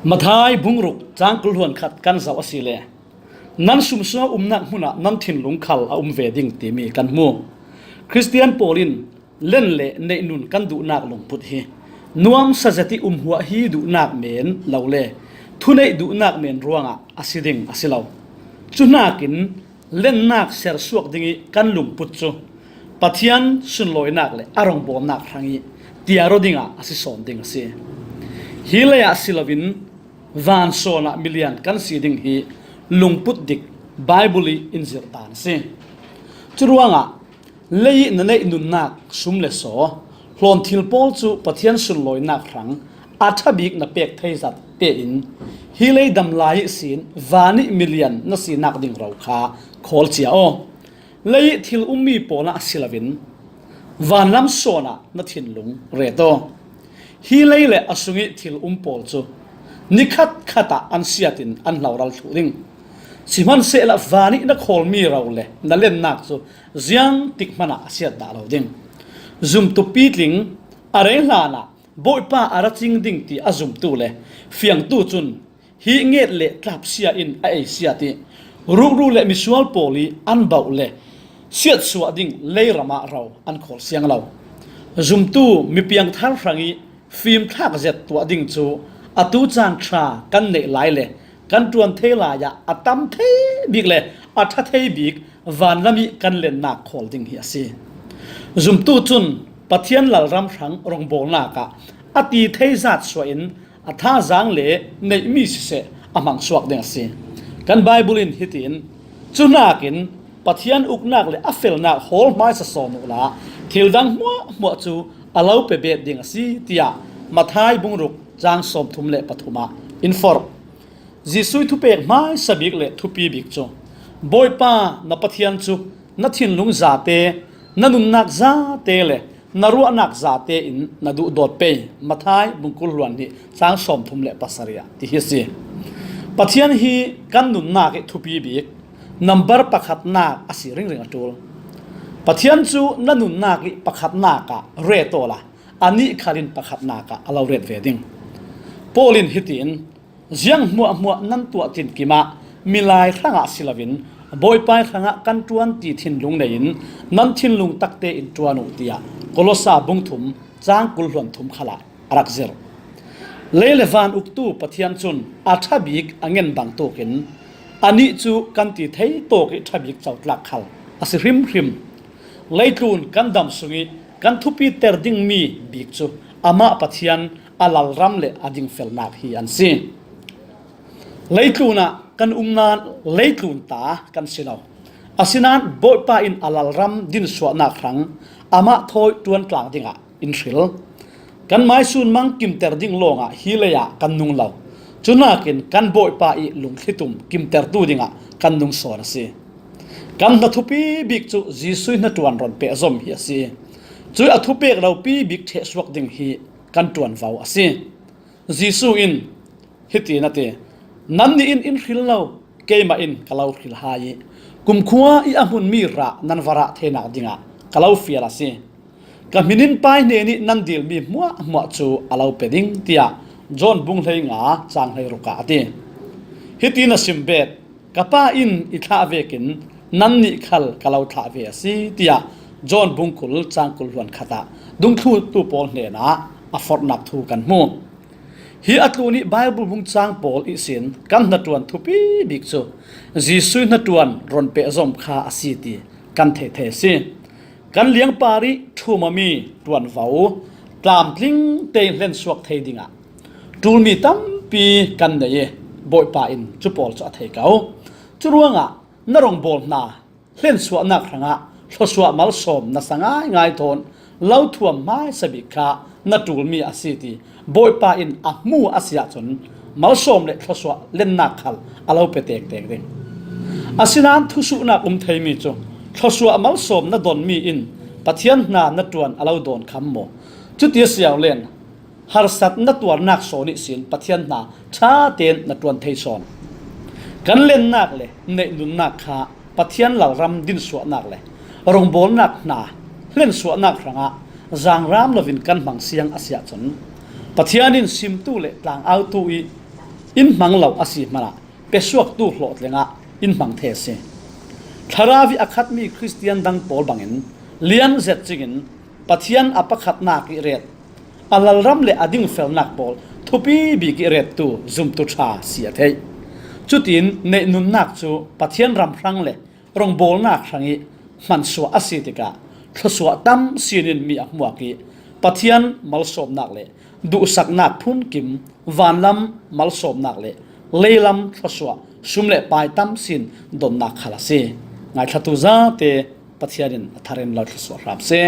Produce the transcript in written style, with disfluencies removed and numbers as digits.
มาทายบุงรุกจางกุลหวนขัดกันสาวสิเลนั้นสุมสวนักมุนะนั้นถิ่นลุงขัลเวดิงตีมีกันมัวคริสเตียนโปลินเล่นเละในนุนกันดูนักลงพุทธินวมสัจติหัวฮีดูนักเมนเหล่าเล่ทุนในดูนักเมนรวงอาศิดิงอาศิลาวจุนักินเล่นนักเสรสวกดิงกันลุงพุทธปัทยันสุนลอยนักเล่อารมณ์บอนักทางนี้เตียรดิงอาศิสอนดิงอาศิฮิเลอาศิลาวินวันโซนามิเลียนกันสีดิ่งฮีลุงพุทธิกไบเบิลีอินเซอร์ตานสิจุดว่างเลยนั่นเลยนุนนักสุมเลโซหลอนทิลโพลจูปะเทียนสุนลอยนักครั้งอาชบิกนับเป็กไทยจัดเปอินฮิเลยดำลายสินวานิมิเลียนนั่นสีนักดิ่งเราขาโคลเจียโอเลยทิลมีโปนักศิลวินวันลำโซนานั่นทินลุงเรโตฮิเลยเลอสุงิทิลโปลจูนิคัดขัดอันเสียตินอันเหล่าเราถูดิงสิมันเสละวานินักโคลมีเราเลยนั่นเล่นนักจูเสียงติกมันอาเสียดาเราดิงซุมตุปีลิงอะไรล่ะนะบ่อยป้าอารัจิงดิ่งตีอาซุมตูเลยเฟียงตูจุนฮีเงตเละกลับเสียอินไอเสียติรู้เละมิสวลโพลีอันเบาเลยเสียดสวดิ่งเลยรามาเราอันโคลเสียงเราซุมตูมีเพียงท่าฟังอีฟิล์มทักเจ็ดตัวดิ่งจูอตูจางชากันเนไลเลยกันจวนเทลายะอตัมเทบิกเลยอัฐเทบิกวันละมีกันเล่นนักโคลดิ่งเฮียซีซุมตูจุนปะเทียนหลัลรำสังรองโบนากะอตีเทจัดสวยน์อัฐาจางเล่ในมิสเซอมังสวกเดงซีกันไบเบิลินฮิตินจุนากินปะเทียนอุกนักเลยอัฟเฟลนักโฮลไม้สะสนุละทิลดังมัวจูอาเลาเปเบดเดงซีตียมาทายบุงรุกจางสมทุมเละปฐุมาอินฟอร์จิสุยทุเปกไม้สบิกเละทุปีบิกจูบอยป้านปะเทียนจูนัทินลุงซาเตนันุนนักซาเตเลยนรัวนักซาเตอินนดูดอดเปย์มาทายบุงกุลวันที่จางสมทุมเละปัสริยาที่เฮซีปะเทียนฮีกันนุนนักทุปีบิกนัมเบอร์ปักขัดนักอาศิริงริงตูลปะเทียนจูนันุนนักปักขัดนักเรโตละอันนี้ขารินปักขัดนักอาลาเรดเวดิงโพลินฮิตินยังมัวนั่นตัวตินกิมามิลายข้างศิลวินบอยไปข้างกันจวนตีทินลุงในอินนั่นทินลุงตักเตอินจวนอุติยาโคลสาบุงถุมจางกุลหวนถุมขลารักเซอร์เลวานอุกตูปะเทียนจุนอาชบิกอังเงินบังโตกินอันนี้จูกันตีเทยโตกิชบิกเจ้าหลักขัลอาศิริมเลยตูนกันดำสุงีกันทุปีเตอร์ดิงมีบิกจูอามาปะเทียนอาลัลรัมเลอดิงเฟลนักฮีอันซีเลยตูน่ะกันนานเลยตูนตากันสิลาวอาศินันบ่อยป้าอินอาลัลรัมดินสวนักครั้งอามาทอยจวนกลางดิงอินสิลกันไม้ซูนมังกิมเตอร์ดิงลงฮิเลยะกันนุงเหล่าจุนักินกันบ่อยป้าอิลุงขิตุมกิมเตอร์ตูดิงกันนุงสอนสิกันนัทุปีบิกจูจีซุยนัตวันรอนเปะซอมฮีสิจุยอทุเปกเราปีบิกเทสวกดิงฮีกันจวนเฝ้าสิจีซุอินฮิตีนัตเตนั่นนี่อินขิลเราเกยมาอินกะเราขิลหายกุมขัวอีอามุนมีระนันวระเทนักดิงกะเราเฟียละสิกะมินินไปเนนี่นันดิลมีมัวจูอาเราเปดิงเตียจอนบุงเลยงาจางเลยรุกาตีฮิตีนัสิมเบดกะป้าอินอิทาเวกินนั่นนี่ขัลกะเราทาเวสิเตียจอนบุงกุลจางกุลวันขตาดุงทูตูปอลเนนะอฟอร์นักทูกันมูฮีอัตลูนี่ไบเบิลบุงจางปอลอิสินกันนัตวันทุปีบิกโซจีซุยนัตวันรอนเปะซอมคาอาศิตีกันเทสิกันเลี้ยงปาริทูมามีตวนเฝ้าตามลิงเตงเล่นสวกเทดิงจูลมีตั้มปีกันเนยบ่อยป่าอินจุปอลจะเทเกาจุรวงนรงบอลนาเล่นสวกนักครั้งทศวมัลสมนัสง่ายง่ายทนเล่าทั่วไม้สบิกานัจูลมีอาศิตีบ่อยป่าอินอัมูอาเซียจนมัลสมเล่ทศวเล่นนักขัลอาเราเปเตกเด้งอาศินันทุสุนักเทมีจงทศวมัลสมนัดอนมีอินปะเทียนนานัจวนอาเราโดนคำโมจุดเดียเสียวเล่นฮาร์สัตนัตัวนักโซนิสินปะเทียนนาชาเตนนัจวนเทซอนกันเล่นนักเลยในนุนนักขาปะเทียนเหล่ารำดินสวนักเลยรงโบนักนาเล่นสวนักครั้งจางรามลวินกันบังเสียงอาเซียจนปะเทียนินซิมตูเลต่างเอาตูอี in mang lo asi mana pesuak tu hlot lenga in mang the se tharavi akhat mi Christian dang pol bangin lian zet chingin pathian apakhat na ki ret alal ram le ading fel nak pol thupi bi ki ret tu zum tu tha sia thei chutin ne nun nak chu pathian ram rang le rong bol nak rangi man suwa asitika thoswa tam sinin mi akmwa ki pathian mal som nak le du sak nak phun kim vanlam mal som nak le leilam thoswa sumle pai tam sin don nak khala se ngai thatu za te pathianin tharen la thoswa rap se